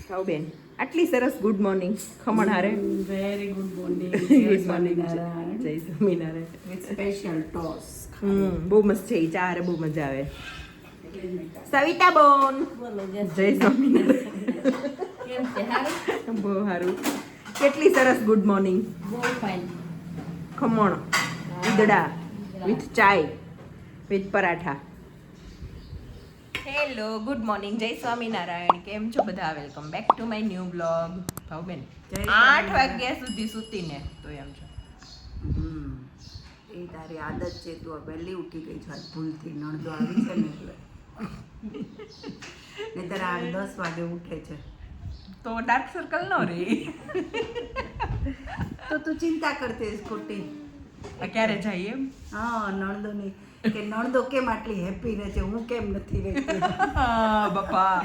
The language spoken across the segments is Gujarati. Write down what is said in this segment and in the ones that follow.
ખાવ બેન આટલી સરસ ગુડ મોર્નિંગ ખમણ હારે very good morning. Good morning જય સ્વામિનારાયણ વિથ સ્પેશિયલ ટોસ. બહુ મસ્ત છે ઈ ચા હારે બહુ મજા આવે. સવિતા બોન જય સ્વામિનારાયણ. કેમ છે? હારું? બહુ સારું. કેટલી સરસ ગુડ મોર્નિંગ. બહુ fine. Khaman idada with chai with paratha. Hello good morning જય સ્વામિનારાયણ. કેમ છો બધા? Welcome back to my new blog. ભાવબેન 8 વાગ્યા સુધી સૂતીને તો એમ છો. એ તારી આદત છે. તું આ વહેલી ઉઠી ગઈ છો આજ ભૂલથી. નણદો આવી છે ને એટલે નહીંતર આ 10 વાગે ઉઠે છે. તો ડાર્ક સર્કલ ન રે. તો તું ચિંતા કરતી હશે ખોટી. ક્યારે જાય એમ? હા, નણદોની કે નણદો કેમ આટલી હેપી રહે છે, હું કેમ નથી રહેતી. બાપા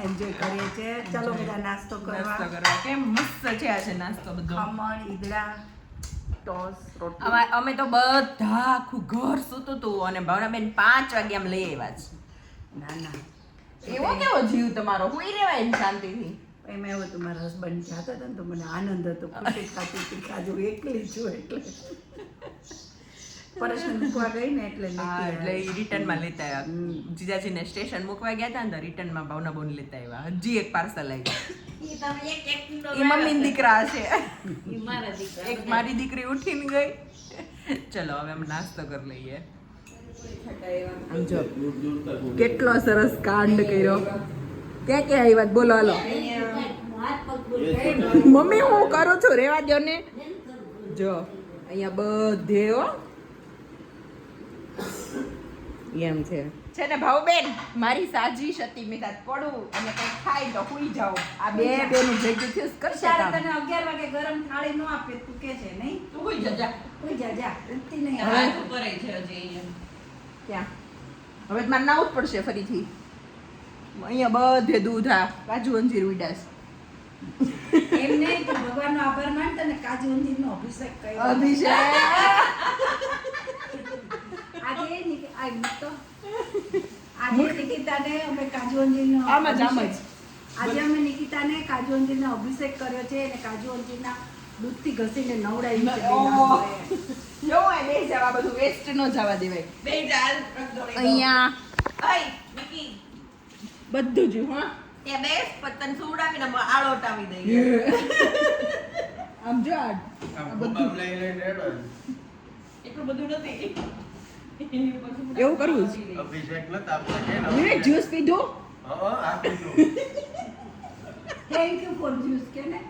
એન્જોય કરીએ છીએ. ચલો બધા નાસ્તો નાસ્તો કરવા. કરવા. કેમ મસ્ત છે આજે નાસ્તો બધો. ખમણ, ઈદડા, ટોસ, રોટલી. અમે તો બધા આખું ઘર સૂતું હતું અને ભાવનાબેન 5 વાગે આમ લઈ આવ્યા છે. ના ના, એવો કેવો જીવ તમારો? હુઈ રહેવાય ને શાંતિથી. એમાં એવું હતું, મારા હસબન્ડ જતા હતા ને તો મને આનંદ હતો. ખુશી ખાતી હતી કે આજે હું એકલી છું એટલે પરેશાન મૂકવા ગઈ ને એટલે હા, એટલે ઈ રિટર્નમાં લેતા આવ્યા. જીજાજીને સ્ટેશન મૂકવા ગયા હતા ને તો રિટર્નમાં ભાવના બોન લેતા આવ્યા. હજી એક પાર્સલ આવ્યું. એ મમ્મીના દીકરા છે. એક મારી દીકરી ઉઠીને ગઈ. ચલો હવે અમે નાસ્તો કરી લઈએ. આમ જો કેટલો સરસ કાંડ કર્યો. ક્યાં ક્યાં આવ્યા બોલો હાલો. મમ્મી હું કરું છું, રેવા દો ને. જો અહીંયા બધે હો એમ છે ને ભાવબેન. મારી સાજીશ હતી મેં તાત પડું અને કંઈક ખાઈ તો હુઈ જાવ. આ બે બેનું ભેગું થયું કરશે કામ. તને 11 વાગે ગરમ થાળી નો આપે તું કે છે નહીં? તું હુઈ જા. કોઈ જા ઉઠતી નહીં. હવે કરે છે હજી ક્યાં હવે મારે નાવું જ પડશે ફરીથી. અહીંયા બધે દૂધ આ કાજુ અંજીર ઉડાસ. એમ નહીં, તું ભગવાનનો આભાર માન. તને કાજુ અંજીરનો અભિષેક કર્યો. અભિષેક આજે નિકિતાને અમે કાજુ અંજીરનો આમ જ. આજે અમે નિકિતાને કાજુ અંજીરનો અભિષેક કર્યો છે અને કાજુ અંજીરના દૂધથી ઘસીને નવડાવી છે. જો આ બે જવા બધું વેસ્ટ ન જવા દેવાય. અહીંયા બધું જ હા ત્યાં બેસ પતન સુવડાવીને આળોટાવી દઈએ. આમ જો આ બધું એટલું બધું નથી. એવું કરવું છે. અભિષેક નતા આપણે કે મેં જ્યુસ પીધો. હા આ પીધું. થેન્ક યુ ફોર જ્યુસ કે ને.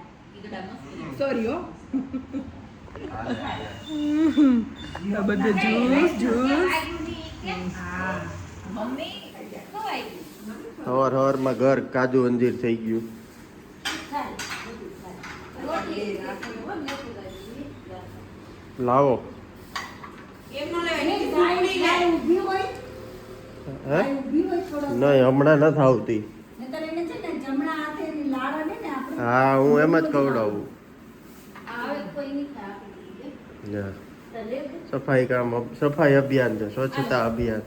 સોરી હો. આ બધું જ્યુસ હા, હવાર હવારમાં ઘર કાજુ અંજીર થઈ ગયું. લાવો હે નહીં હમણાં નથી આવતી. હા હું એમ જ ખવડાવું. હા. સફાઈ અભિયાન છે, સ્વચ્છતા અભિયાન.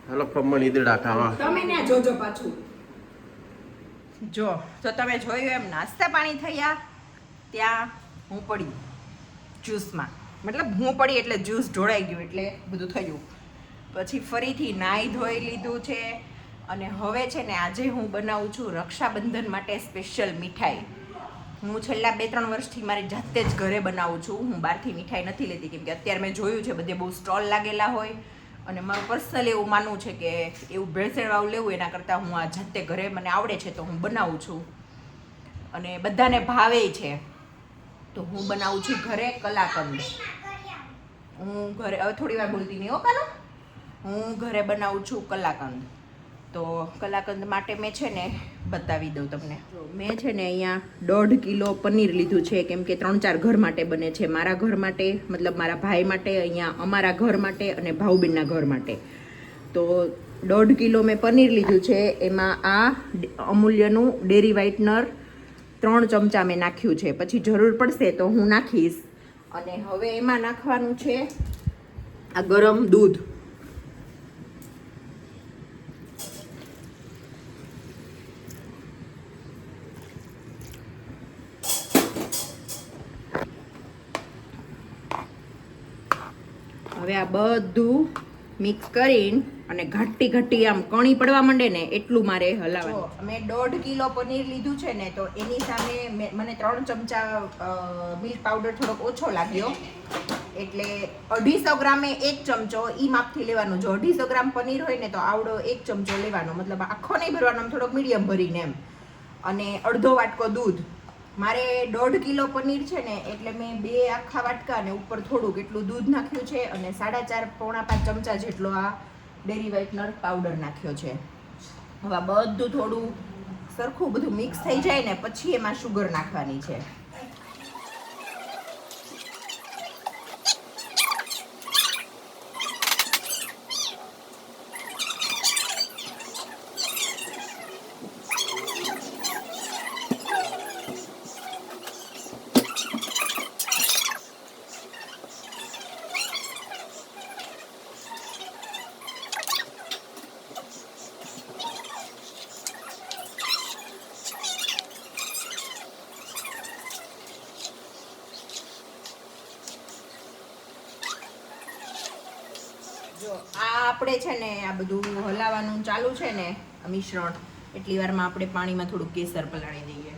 હાલો ખમણ ઈદડા ખાવા. તમે ને જોજો પાછું. જો તો તમે જોયું એમ નાસ્તા પાણી થયા ત્યાં હું પડી જ્યુસમાં. મતલબ હું પડી એટલે જ્યુસ ઢોળાઈ ગયું એટલે બધું થયું. પછી ફરીથી નાહી ધોઈ લીધું છે અને હવે છે ને આજે હું બનાવું છું રક્ષાબંધન માટે સ્પેશિયલ મીઠાઈ. હું છેલ્લા 2-3 વર્ષથી મારી જાતે જ ઘરે બનાવું છું. હું બહારથી મીઠાઈ નથી લેતી કેમ કે અત્યારે મેં જોયું છે બધે બહુ સ્ટોલ લાગેલા હોય અને મારું પર્સનલી એવું માનવું છે કે એવું ભેળસેળવાળું લેવું એના કરતાં હું આ જાતે ઘરે મને આવડે છે તો હું બનાવું છું અને બધાને ભાવે છે. તો હું બનાવું છું ઘરે કલાકંદ. હું ઘરે હવે થોડી વાર બોલતી નહીં હો કાનો. હું ઘરે બનાવું છું કલાકંદ. તો કલાકંદ માટે મેં છે ને બતાવી દઉં તમને. મેં છે ને અહીંયા 1.5 કિલો પનીર લીધું છે કેમ કે 3-4 ઘર માટે બને છે. મારા ઘર માટે મતલબ મારા ભાઈ માટે, અહીંયા અમારા ઘર માટે અને ભાઉબેનના ઘર માટે. તો 1.5 કિલો મેં પનીર લીધું છે. એમાં આ અમૂલ્યનું ડેરી વ્હાઇટનર 3 ચમચા મેં નાખ્યું છે. પછી જરૂર પડશે તો હું નાખીશ. અને હવે એમાં નાખવાનું છે આ ગરમ દૂધ. હવે આ બધું મિક્સ કરીને અને ઘટ્ટી આમ કણી પડવા માંડે ને એટલું મારે હલાવવાનું. મેં 1.5 કિલો પનીર લીધું છે ને, તો એની સામે મને 3 ચમચા મિલ્ક પાવડર થોડોક ઓછો લાગ્યો, એટલે 250 ગ્રામે 1 ચમચો ઈ માપથી લેવાનું. જો 250 ગ્રામ પનીર હોય ને તો આવડો 1 ચમચો લેવાનો, મતલબ આખો નહીં ભરવાનો, આમ થોડોક મીડિયમ ભરીને એમ. અને અડધો વાટકો દૂધ. મારે 1.5 કિલો પનીર છે ને, એટલે મેં 2 આખા વાટકા ને ઉપર થોડુંક એટલું દૂધ નાખ્યું છે, અને 4.5 પોણા 5 ચમચા જેટલો આ ડેરી વ્હાઇટનર પાવડર નાખ્યો છે. હવે આ બધું થોડું સરખું બધું મિક્સ થઈ જાય ને પછી એમાં શુગર નાખવાની છે. જો આ આપણે છે ને આ બધું હલાવવાનું ચાલુ છે ને આ મિશ્રણ, એટલી વારમાં આપણે પાણીમાં થોડું કેસર પલાળી દઈએ.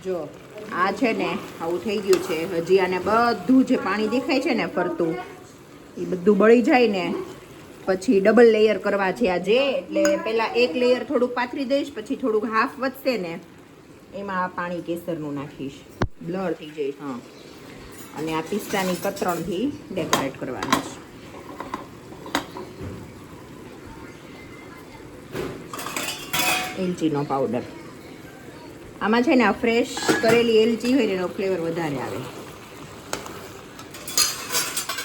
જો આ છે ને આવું થઈ ગયું છે. હજી આને બધું જે પાણી દેખાય છે ને ફરતું, એ બધું બળી જાય ને પછી ડબલ લેયર કરવા છે આજે. એટલે પહેલાં 1 લેયર થોડુંક પાથરી દઈશ, પછી થોડુંક હાફ વધશે ને એમાં આ પાણી કેસરનું નાખીશ, બ્લર થઈ જાય. હા, અને આ પિસ્તાની કતરણથી ડેકોરેટ કરવાનું છે. એલચીનો પાવડર આમાં છે ને, આ ફ્રેશ કરેલી એલચી હોય ને એનો ફ્લેવર વધારે આવે.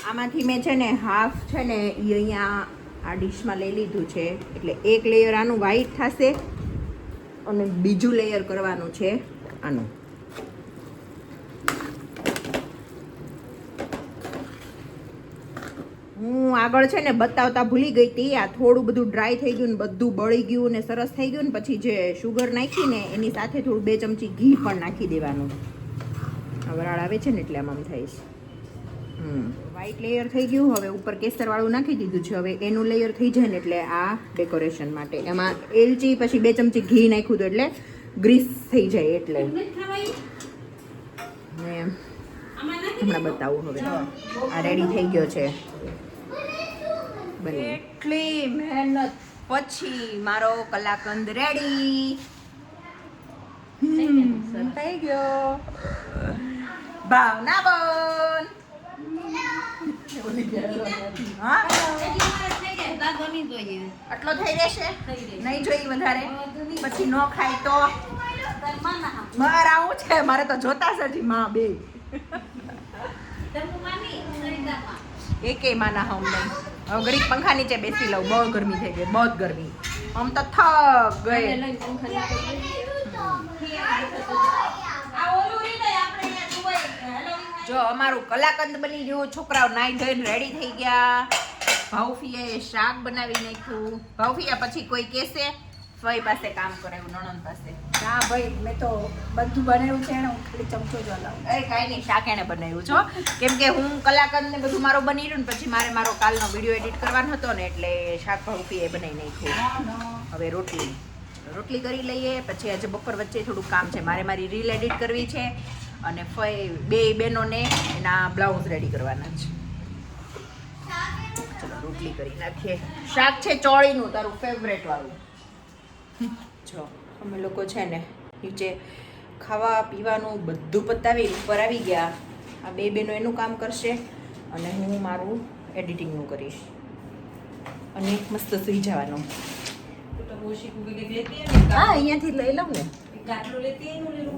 આમાંથી મેં છે ને હાફ છે ને એ અહીંયા આ ડીશમાં લઈ લીધું છે, એટલે 1 લેયર આનું વ્હાઈટ થશે અને બીજું લેયર કરવાનું છે આનું. હું આગળ છે ને બતાવતા ભૂલી ગઈ હતી, આ થોડું બધું ડ્રાય થઈ ગયું ને બધું બળી ગયું ને સરસ થઈ ગયું ને પછી જે શુગર નાખી ને એની સાથે થોડું 2 ચમચી ઘી પણ નાખી દેવાનું. વરાળ આવે છે ને એટલે આમ થાય છે. વ્હાઈટ લેયર થઈ ગયું. હવે ઉપર કેસરવાળું નાખી દીધું છે. હવે એનું લેયર થઈ જાય ને એટલે આ ડેકોરેશન માટે એમાં એલચી પછી 2 ચમચી ઘી નાખ્યું હતું એટલે ગ્રીસ થઈ જાય. એટલે હમણાં બતાવું. હવે આ રેડી થઈ ગયો છે. એટલી મહેનત પછી મારો કલાકંદ રેડી થઈ ગયો. ભાવના બોલ. આટલો થઈ રહેશે, નહીં જોઈ વધારે પછી ન ખાય તો મારે આવું છે. મારે તો જોતા છે હજી માં બે એકે માના હમ નહીં. હવે ઘડીક પંખા નીચે બેસી લઉં, બહુ ગરમી થઈ ગઈ, બહુ ગરમી. આમ તો થક ગઈ. જો અમારું કલાકંદ બની ગયું. છોકરાઓ નાઈ ધોઈને રેડી થઈ ગયા. ભાવફીએ શાક બનાવી નાખ્યું. ભાવફીયા પછી કોઈ કહેશે ફઈ પાસે કામ કરાવ્યું નણંદ પાસે. હા ભાઈ મેં તો બધું બનાવ્યું છે ને હું ખાલી ચમચો જ હલાવું. એ કાંઈ નહીં, શાક એણે બનાવ્યું છો. કેમ કે હું કલાકંદ ને બધું મારો બની રહ્યું ને પછી મારે મારો કાલનો વિડીયો એડિટ કરવાનો હતો ને એટલે શાક ભાવફીએ બનાવી નાખ્યું. હવે રોટલી કરી લઈએ. પછી આજે બપોર વચ્ચે થોડું કામ છે, મારે મારી રીલ એડિટ કરવી છે અને ફઈ બે બહેનોને એના બ્લાઉઝ રેડી કરવાના છે. ચલો રોટલી કરી નાખીએ. શાક છે ચોળીનું, તારું ફેવરેટ વાળું. જો અમે લોકો છે ને નીચે ખાવા પીવાનું બધું પતાવી ઉપર આવી ગયા. આ બે બહેનો એનું કામ કરશે અને હું મારું એડિટિંગનું કરીશ અને મસ્ત સુઈ જવાનું. હા અહીંયાથી લઈ લઉં ને.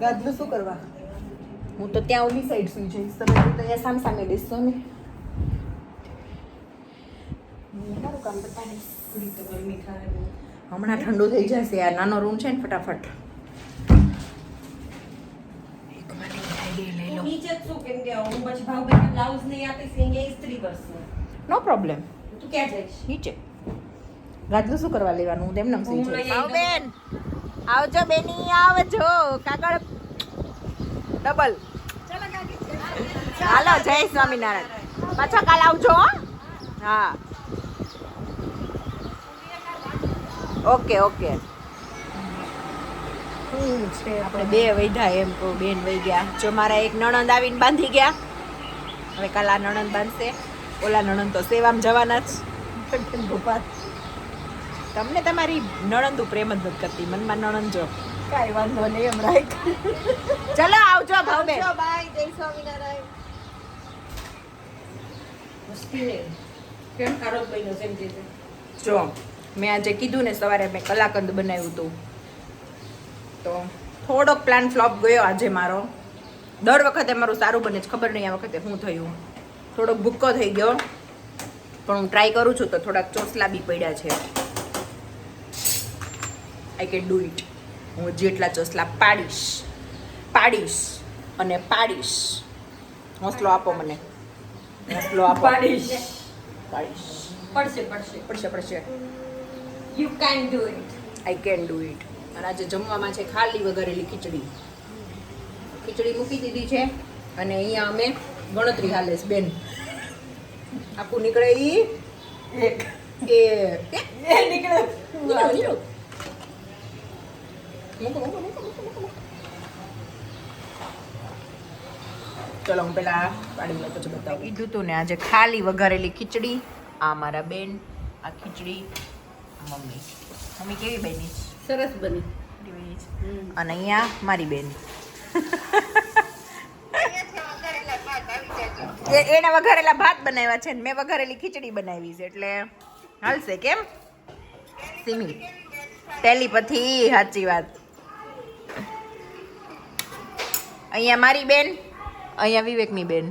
ગાદલું શું કરવા? હું તો ત્યાં ઓલી સાઈડ સુઈ જઈશ, તમે તો અહીંયા સામ સામે બેસશો ને. મારું કામ બતાવીશ. હમણાં ઠંડુ થઈ જશે. આ નાનો રૂમ છે ને, ફટાફટ એક મને લઈ લો. નીચે જ શું કેમ કે હું પછી ભાવબેન બ્લાઉઝ નહીં આપીશ અહીંયા ઇસ્ત્રી કરશે. નો પ્રોબ્લેમ. તું ક્યાં જઈશ? નીચે ગાદલું શું કરવા લેવાનું? હું તેમ નામ સુઈ હું લઈ જઈશ. આવીશ. બેન આવજો બેની, આવજો. કાગળ ડબલ. હાલો, જય સ્વામિનારાયણ. પાછા કાલ આવજો. હો? હા ઓકે ઓકે. આપણે બે વૈધા એમ કહું, બેન વહી ગયા. જો મારા એક નણંદ આવીને બાંધી ગયા. હવે કાલ આ નણંદ બાંધશે. ઓલા નણંદ તો સેવામાં જવાના જ. ગોપાલ તમને તમારી નણંદ પ્રેમ જ નથી કરતી, મનમાં નણંદ જો. કાંઈ વાંધો નહીં, એમ રાખ. ચલો આવજો ભાવબેન. બાય, જય સ્વામિનારાયણ. મસ્તી ને કેમ કારો બન્યો છે એમ કે છે. જો મેં આજે કીધું ને સવારે મેં કલાકંદ બનાવ્યું હતું તો થોડોક પ્લાન ફ્લોપ ગયો આજે મારો. દર વખતે મારું સારું બને છે, ખબર નહીં આ વખતે શું થયું. થોડોક ભૂક્કો થઈ ગયો પણ હું ટ્રાય કરું છું તો થોડાક ચોસલા બી પડ્યા છે. I can do it. હું જેટલા ચોસલા પાડીશ અને પાડીશ. હોંસલો આપો મને, હોંસલો આપો. પાડીશ. પડશે. પડશે. You can do it. I can do it. અને આજે જમવામાં છે ખાલી વઘારેલી ખીચડી. ખીચડી મૂકી દીધી છે અને અહીંયા અમે ગણતરી હાલે છે બેન. આખું નીકળે ઈ એક એ નીકળે. ચલો હું પેલા પાડી લઉં પછી બતાવું. કીધું તું ને આજે ખાલી વઘારેલી ખીચડી. આ મારા બેન, આ ખીચડી મમ્મી કેવી બની? સરસ બની. અને અહીંયા મારી બેન એને વઘારેલા ભાત બનાવ્યા છે ને મેં વઘારેલી ખીચડી બનાવી છે એટલે હાલશે. કેમ સિમી? ટેલીપથી સાચી વાત. અહીંયા મારી બેન, અહીંયા વિવેકની બેન.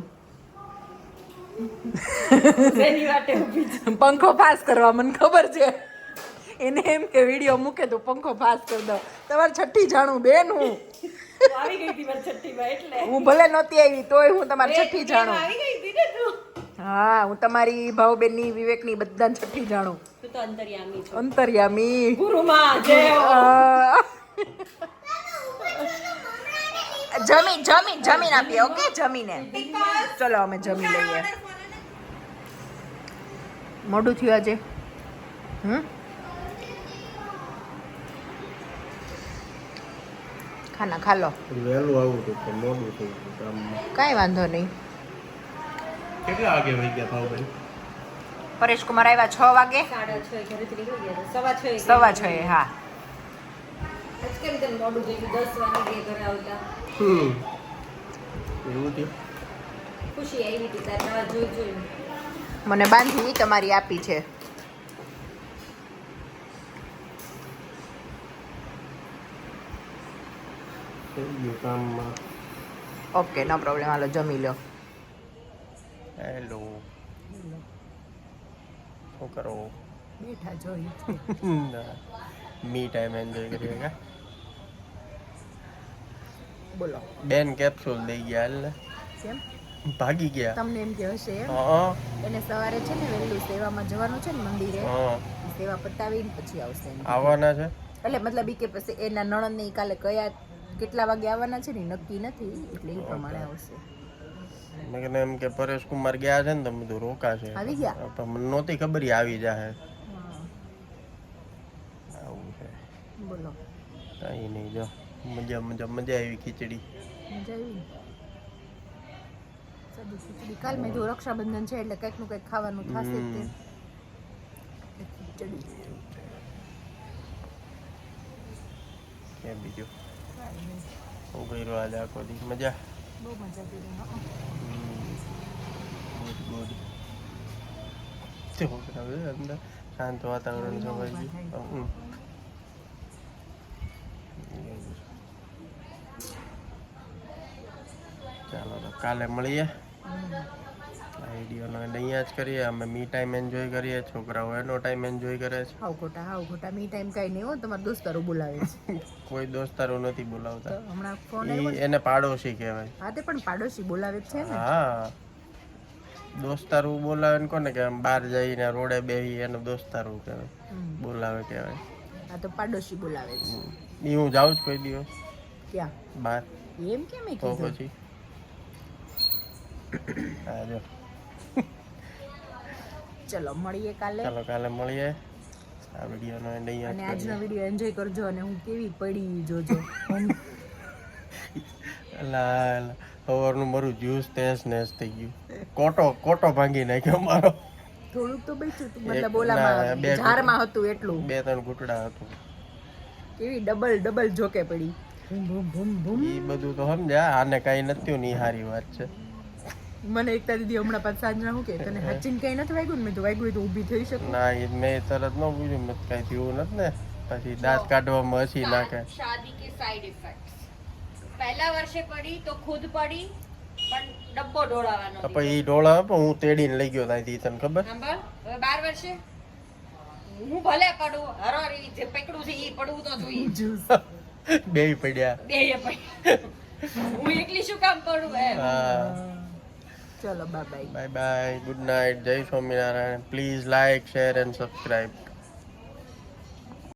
પંખો પાસ કરવા મને ખબર છે. એને એમ કે વિડીયો મૂકે તો પંખો પાસ કરી દો. તમારે છઠ્ઠી જાણું બેન હું. આવી ગઈ હતી મારી છઠ્ઠીમાં એટલે. હું ભલે નહોતી આવી તોય હું તમારી છઠ્ઠી જાણું. આવી ગઈ હતી ને તું. હા હું તમારી ભાવબેનની વિવેકની બધાને છઠ્ઠી જાણું. તું તો અંતર્યામી છો. અંતર્યામી. ગુરુમાં જય હો. જમીન આપીએ. ઓકે જમીને ચલો અમે જમી લઈએ. મોડું થયું આજે. ખાના ખા લો. વહેલું આવું હતું પણ મોડું થઈ ગયું કામમાં. કાંઈ વાંધો નહીં. કેટલા વાગે વહી ગયા ભાવબેન? પરેશ કુમાર આવ્યા 6 વાગે. 6:30 ઘરેથી નીકળી ગયા હતા. 6:30. 6:15 હા. આજ કેમ તને મોડું થઈ ગયું? 10 વાગે ઘરે આવતા. એવું થયું? ખુશી આવી હતી તાર દવા જોઈ. મને બાંધી તમારી આપી છે. થઈ ગયું કામમાં. Okay no problem. હાલો જમી લો. હેલો શું કરો? બેઠા જોઈ. મી ટાઈમ એન્જોય કરીએ કા? બોલો બેન કેપ્સ્યુલ દઈ ગયા હાલ ને. કેમ? ભાગી ગયા. તમને એમ કે હશે એમ હા એને સવારે છે ને વહેલું સેવામાં જવાનું છે ને મંદિરે હા સેવા પતાવીને પછી આવશે એમ. આવવાના છે. એટલે મતલબ ઈ કે પછી એના નણંદ ને કાલે કયા કેટલા વાગે આવવાના છે ને ઈ નક્કી નથી એટલે એ પ્રમાણે આવશે. મેં કીધું એમ કે પરેશ કુમાર ગયા છે ને તો બધું રોકાશે. આવી ગયા? પણ મને નહોતી ખબર ઈ આવી જાહે. હા, આવું છે. બોલો કઈ નહીં જો મજા આવી ખીચડી. મજા આવી ને? સાદી ખીચડી. કાલ મેં જો રક્ષાબંધન છે એટલે કંઈક નું કંઈક ખાવાનું થશે જ તે. એટલે ખીચડી. કે બીજું હું કર્યું આજે આખો દી મજા. બહુ મજા કરી. ગુડ અંદર શાંત વાતાવરણ છે ભાઈ. ચાલો તો કાલે મળીએ. આ વિડીયોનો અહીંયા જ કરીએ. અમે મી ટાઈમ એન્જોય કરીએ, છોકરાઓ એનો ટાઈમ એન્જોય કરે છે. હાવ ખોટા મી ટાઈમ કાંઈ નહીં હો, તમારા દોસ્તારો બોલાવે છે. કોઈ દોસ્તારો નથી તો બોલાવતા. હમણાં ફોન ઈ એને પાડોશી કહેવાય. હા તે પણ પાડોશી બોલાવે જ છે ને. હા દોસ્તારું બોલાવે ને કોને કહેવાય? બહાર જઈને રોડે બેહી એનો દોસ્તારું કહેવાય, બોલાવે કહેવાય. હા તો પાડોશી બોલાવે છે. ઈ હું જાઉં છું કોઈ દિવસ ક્યાં? બહાર એમ કેમ એ તો કીધું? પછી હા જો ચલો મળીએ કાલે. ચાલો કાલે મળીએ. આ વિડીયોનો એન્ડ અને અહીંયા જ આજનો વિડીયો એન્જોય કરજો અને હું કેવી પડી ઈ જોજો. સવારનું મારું જ્યુસ નેસ થઈ ગયું. કોટો ભાંગી નાખ્યો મારો. થોડુંક તો બચ્યું હતું, મતલબ ના, ઓલામાં બે ઝારમાં હતું એટલું. 2-3 ઘૂંટડા હતું. કેવી ડબલ જોકે પડી. ભૂમ ભૂમ ભૂમ ભૂમ. ઈ બધું તો સમજ્યા. આને કઈ નથી થયું ને ઈ સારી વાત છે. મને એકતા દીદી હમણાં પાછ સાંજના હું કે તને હચીન કઈ નથી વાગ્યું ને? મેં તો વાગ્યું હોય તો ઊભી થઈ શકું. ના ઈ મેં તરત ન પૂછ્યું, મેં કઈ થયું નથી ને. પછી દાંત કાઢવામાં હસી નાખે. शादी के साइड इफेक्ट्स पहला वर्षे पड़ी तो खुद पड़ी પણ ડબ્બો ઢોળાવાનો તો પછી ઈ ડોળા પણ હું તેડીને લઈ ગયો ત્યાંથી, તને ખબર? સાંભળ હવે 12 વર્ષે હું ભલે પડું હરોરી જે પકડું છે ઈ પડવું તો જોઈએ જ્યુસ. બેય પડ્યા. બેય પડી હું એકલી શું કામ પડું એમ હા ચલો bye bye. Bye bye, good night, જય Swaminarayan. Please like, share and subscribe.